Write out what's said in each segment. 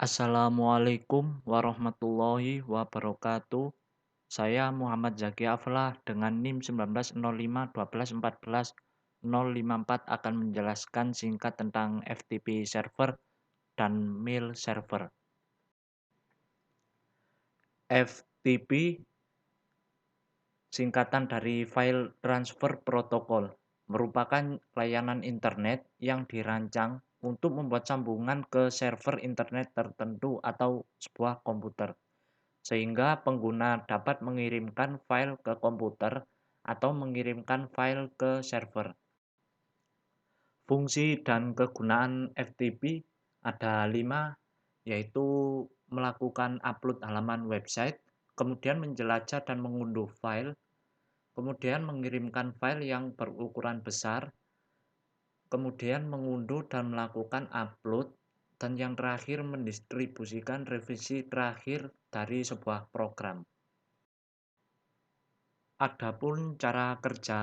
Assalamualaikum warahmatullahi wabarakatuh. Saya Muhammad Zaki Aflah dengan NIM 1905 12 14 054 akan menjelaskan singkat tentang FTP server dan mail server. FTP singkatan dari File Transfer Protocol merupakan layanan internet yang dirancang untuk membuat sambungan ke server internet tertentu atau sebuah komputer, sehingga pengguna dapat mengirimkan file ke komputer atau mengirimkan file ke server. Fungsi dan kegunaan FTP ada 5, yaitu melakukan upload halaman website, kemudian menjelajah dan mengunduh file, kemudian mengirimkan file yang berukuran besar, kemudian mengunduh dan melakukan upload, dan yang terakhir mendistribusikan revisi terakhir dari sebuah program. Adapun cara kerja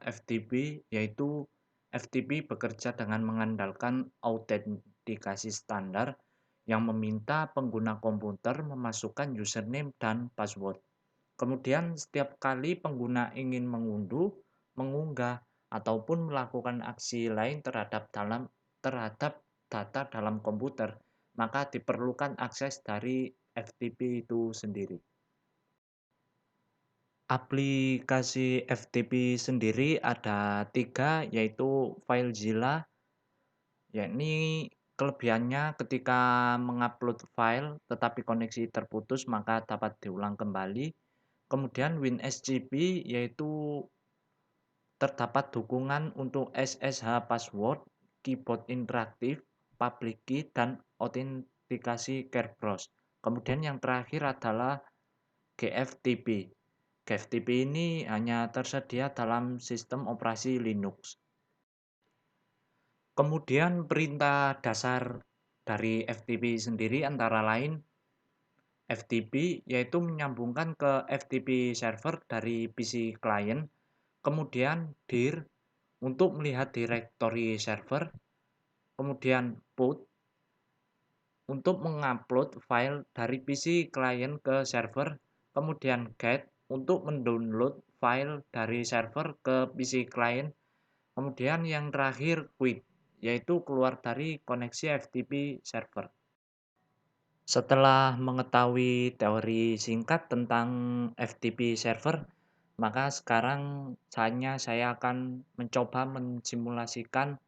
FTP, yaitu FTP bekerja dengan mengandalkan autentikasi standar yang meminta pengguna komputer memasukkan username dan password. Kemudian setiap kali pengguna ingin mengunduh, mengunggah, ataupun melakukan aksi lain terhadap data dalam komputer, maka diperlukan akses dari FTP itu sendiri. Aplikasi FTP sendiri ada 3, yaitu FileZilla, yakni kelebihannya ketika mengupload file tetapi koneksi terputus maka dapat diulang kembali. Kemudian WinSCP, yaitu terdapat dukungan untuk SSH password, keyboard interaktif, public key, dan autentikasi Kerberos. Kemudian yang terakhir adalah GFTP. GFTP ini hanya tersedia dalam sistem operasi Linux. Kemudian perintah dasar dari FTP sendiri antara lain FTP, yaitu menyambungkan ke FTP server dari PC klien, kemudian dir untuk melihat direktori server, kemudian put untuk mengupload file dari PC klien ke server, kemudian get untuk mendownload file dari server ke PC klien, kemudian yang terakhir quit, yaitu keluar dari koneksi FTP server. Setelah mengetahui teori singkat tentang FTP server, maka sekarang saya akan mencoba mensimulasikan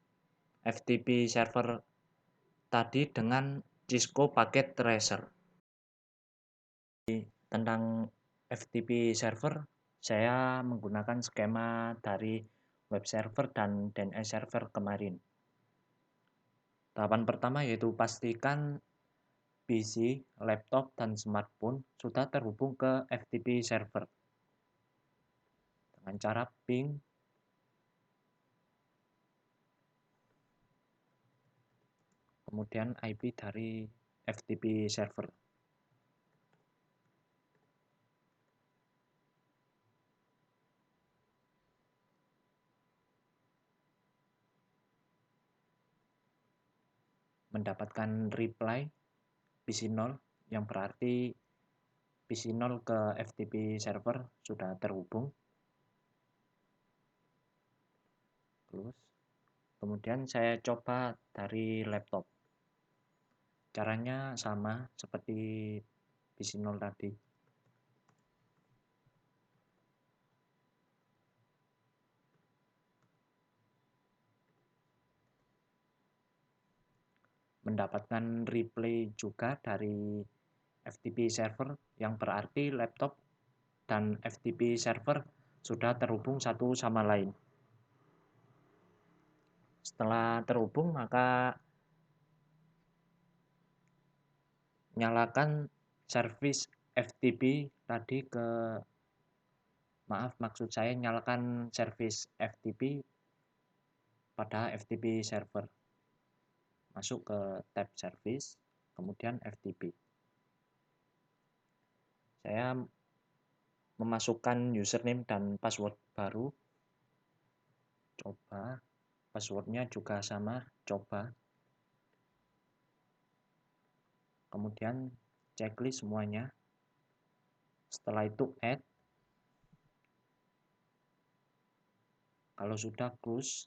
FTP server tadi dengan Cisco Packet Tracer. Tentang FTP server, saya menggunakan skema dari web server dan DNS server kemarin. Tahapan pertama yaitu pastikan PC, laptop, dan smartphone sudah terhubung ke FTP server dengan cara ping kemudian IP dari FTP server. Mendapatkan reply PC0 yang berarti PC0 ke FTP server sudah terhubung. Close. Kemudian saya coba dari laptop. Caranya sama seperti PC0 tadi. Mendapatkan replay juga dari FTP server yang berarti laptop dan FTP server sudah terhubung satu sama lain. Setelah terhubung maka nyalakan service FTP tadi maksud saya nyalakan service FTP pada FTP server. Masuk ke tab service, kemudian FTP. Saya memasukkan username dan password baru. Coba. Passwordnya juga sama, coba. kemudian checklist semuanya. Setelah itu add, kalau sudah close.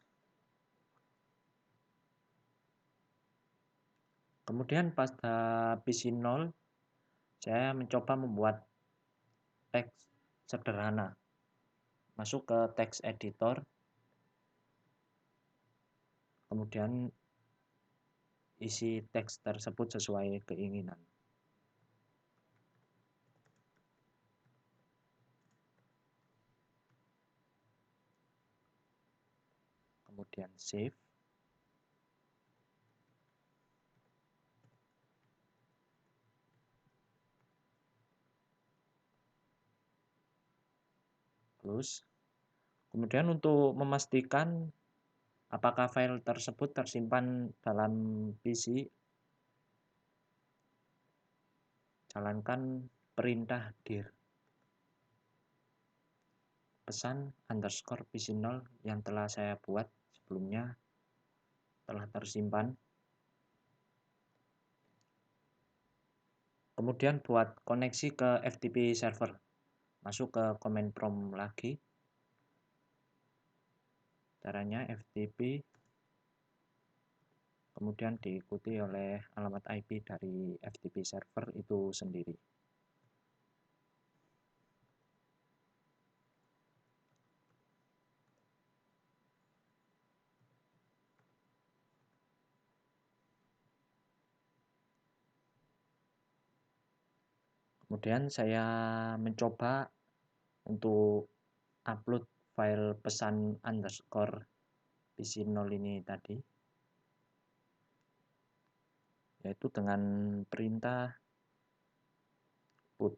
Kemudian pada PC 0, saya mencoba membuat teks sederhana. Masuk ke text editor, kemudian isi teks tersebut sesuai keinginan. Kemudian save. Close. Kemudian untuk memastikan apakah file tersebut tersimpan dalam PC, jalankan perintah dir pesan underscore PC0 yang telah saya buat sebelumnya telah tersimpan. Kemudian buat koneksi ke FTP server. Masuk ke command prompt lagi. Caranya FTP, kemudian diikuti oleh alamat IP dari FTP server itu sendiri. Kemudian saya mencoba untuk upload file pesan underscore PC0 ini tadi, yaitu dengan perintah put.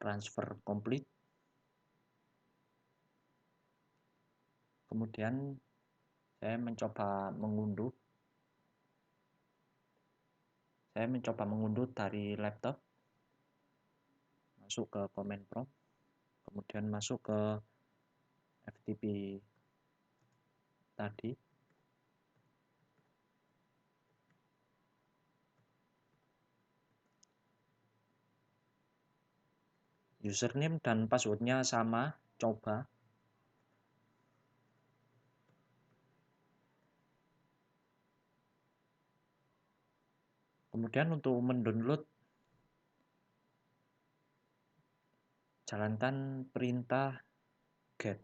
Transfer complete. Kemudian saya mencoba mengunduh. Dari laptop. Masuk ke command prompt. Kemudian masuk ke FTP tadi. Username dan passwordnya sama, coba. Kemudian untuk mendownload, jalankan perintah get.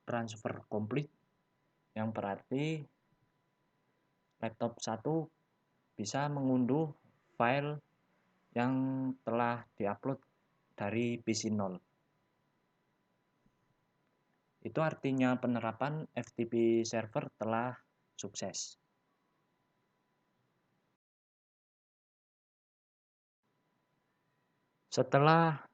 Transfer complete, yang berarti laptop 1 bisa mengunduh file yang telah diupload dari PC 0. Itu artinya penerapan FTP server telah sukses. Setelah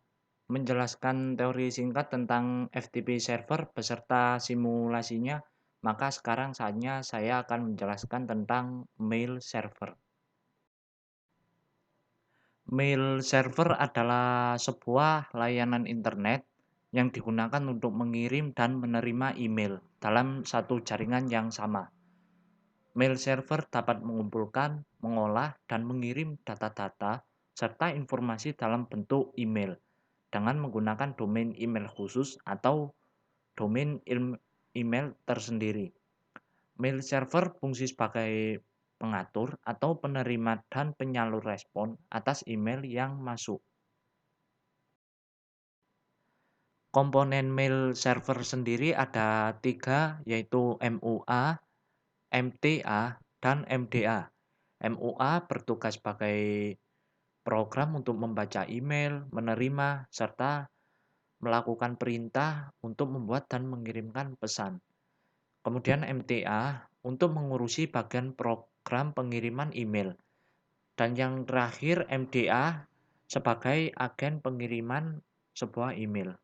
menjelaskan teori singkat tentang FTP server beserta simulasinya, maka sekarang saatnya saya akan menjelaskan tentang mail server. Mail server adalah sebuah layanan internet yang digunakan untuk mengirim dan menerima email dalam satu jaringan yang sama. Mail server dapat mengumpulkan, mengolah, dan mengirim data-data serta informasi dalam bentuk email dengan menggunakan domain email khusus atau domain email tersendiri. Mail server fungsi sebagai pengatur atau penerima dan penyalur respon atas email yang masuk. Komponen mail server sendiri ada 3, yaitu MUA, MTA, dan MDA. MUA bertugas sebagai program untuk membaca email, menerima, serta melakukan perintah untuk membuat dan mengirimkan pesan. Kemudian MTA untuk mengurusi bagian program pengiriman email. Dan yang terakhir MDA sebagai agen pengiriman sebuah email.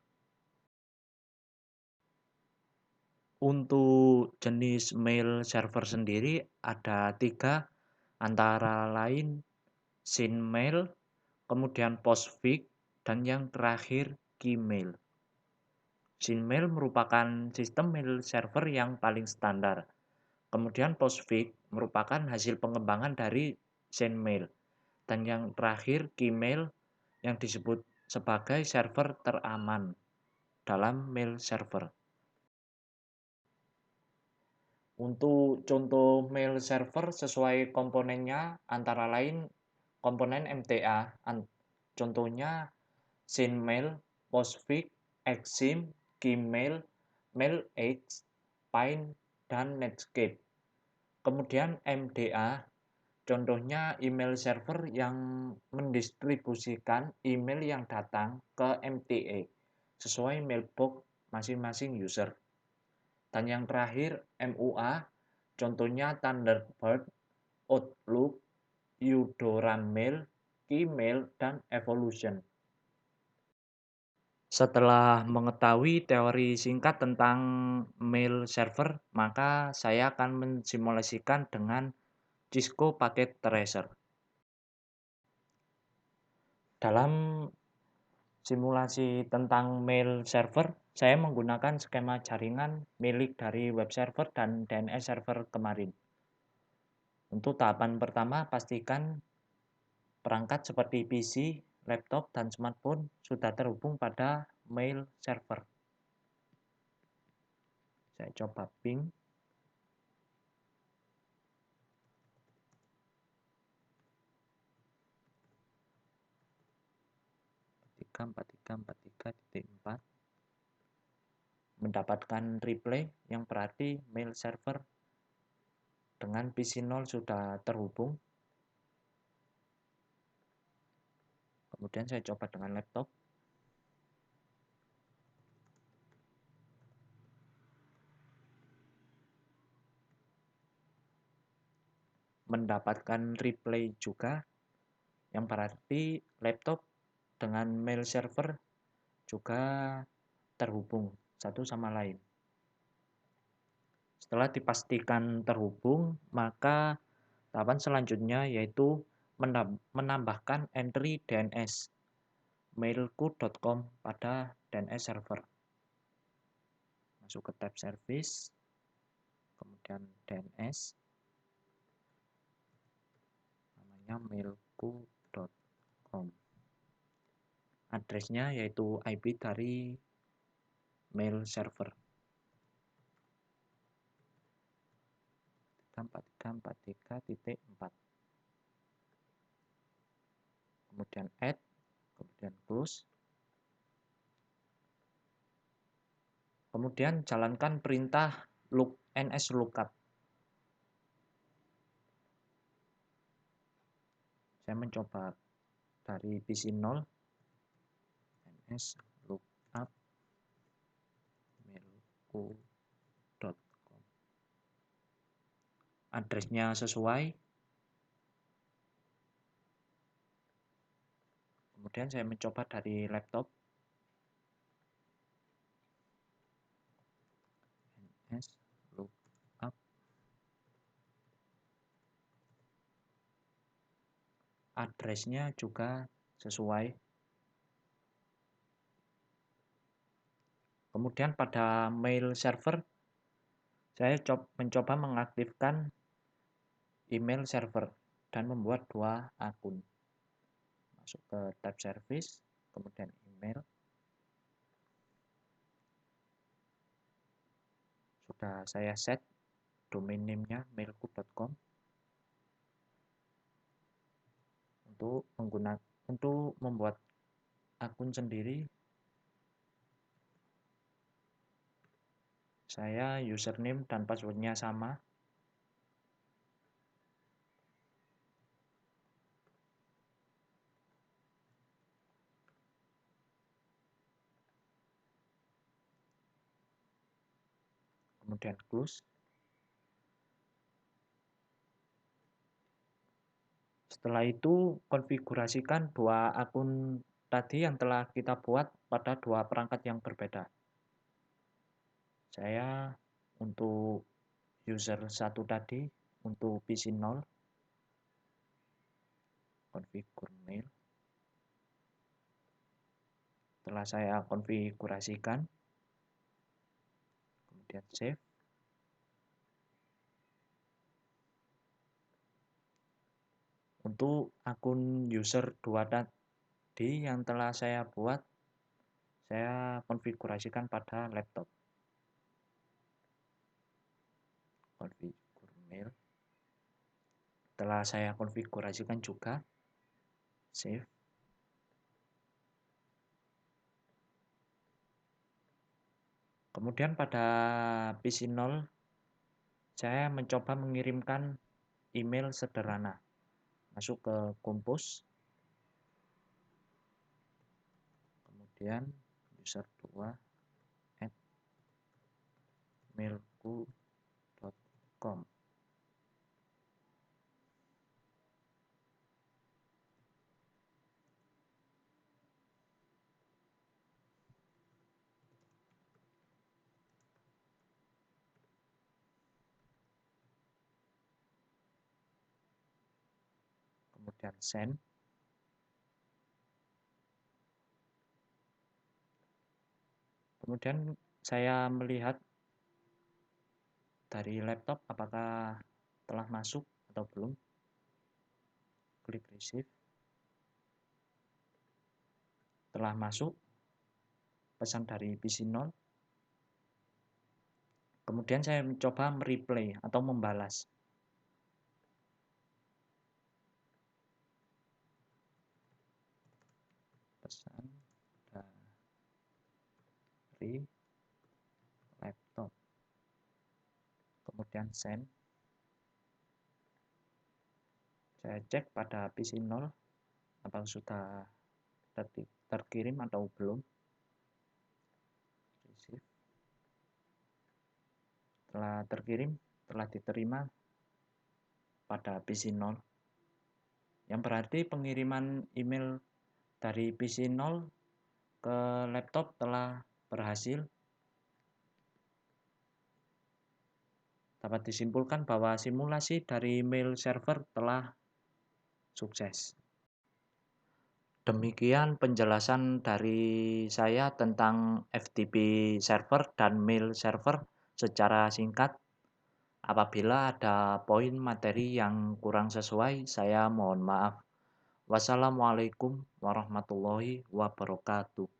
Untuk jenis mail server sendiri ada 3, antara lain SynMail, kemudian Postfix, dan yang terakhir Gmail. SynMail merupakan sistem mail server yang paling standar. Kemudian Postfix merupakan hasil pengembangan dari SynMail. Dan yang terakhir Gmail yang disebut sebagai server teraman dalam mail server. Untuk contoh mail server sesuai komponennya antara lain komponen MTA, contohnya SynMail, Postfix, Exim, Gmail, MailX, Pine, dan Netscape. Kemudian MDA, contohnya email server yang mendistribusikan email yang datang ke MTA sesuai mailbox masing-masing user. Dan yang terakhir MUA, contohnya Thunderbird, Outlook, Eudora Mail, Gmail, dan Evolution. Setelah mengetahui teori singkat tentang mail server, maka saya akan mensimulasikan dengan Cisco Packet Tracer. Dalam simulasi tentang mail server, saya menggunakan skema jaringan milik dari web server dan DNS server kemarin. Untuk tahapan pertama, pastikan perangkat seperti PC, laptop, dan smartphone sudah terhubung pada mail server. Saya coba ping. .4 mendapatkan reply yang berarti mail server dengan PC0 sudah terhubung. Kemudian saya coba dengan laptop. Mendapatkan reply juga yang berarti laptop dengan mail server juga terhubung satu sama lain. Setelah dipastikan terhubung, maka tahapan selanjutnya yaitu menambahkan entry DNS mailku.com pada DNS server. Masuk ke tab service, kemudian DNS, namanya mailku.com. Addressnya yaitu IP dari mail server. 4343.4. Kemudian add, kemudian close. Kemudian jalankan perintah nslookup. Saya mencoba dari PC0 nslookup mailku.com. Addressnya sesuai. Kemudian saya mencoba dari laptop. nslookup. Addressnya juga sesuai. Kemudian pada mail server, saya mencoba mengaktifkan email server dan membuat 2 akun. Masuk ke tab service, kemudian email. Sudah saya set domain name-nya mailku.com. Untuk membuat akun sendiri, saya username dan passwordnya sama. kemudian close. Setelah itu konfigurasikan dua akun tadi yang telah kita buat pada dua perangkat yang berbeda. Saya untuk user 1 tadi, untuk PC 0, configure mail. Setelah saya konfigurasikan, kemudian save. Untuk akun user 2 tadi yang telah saya buat, saya konfigurasikan pada laptop. Configure mail. Setelah saya konfigurasikan juga, save. Kemudian pada PC 0, saya mencoba mengirimkan email sederhana. Masuk ke Compose, kemudian user 2 @mailku.com. Kemudian send. Kemudian saya melihat dari laptop apakah telah masuk atau belum. Klik receive. Telah masuk pesan dari PC 0. Kemudian saya mencoba mereplay atau membalas. Pesan dari laptop. Kemudian send. Saya cek pada PC 0 apakah sudah terkirim atau belum. Receive. Telah terkirim, telah diterima pada PC 0. Yang berarti pengiriman email dari PC 0 ke laptop telah berhasil. Dapat disimpulkan bahwa simulasi dari mail server telah sukses. Demikian penjelasan dari saya tentang FTP server dan mail server secara singkat. Apabila ada poin materi yang kurang sesuai, saya mohon maaf. Wassalamualaikum warahmatullahi wabarakatuh.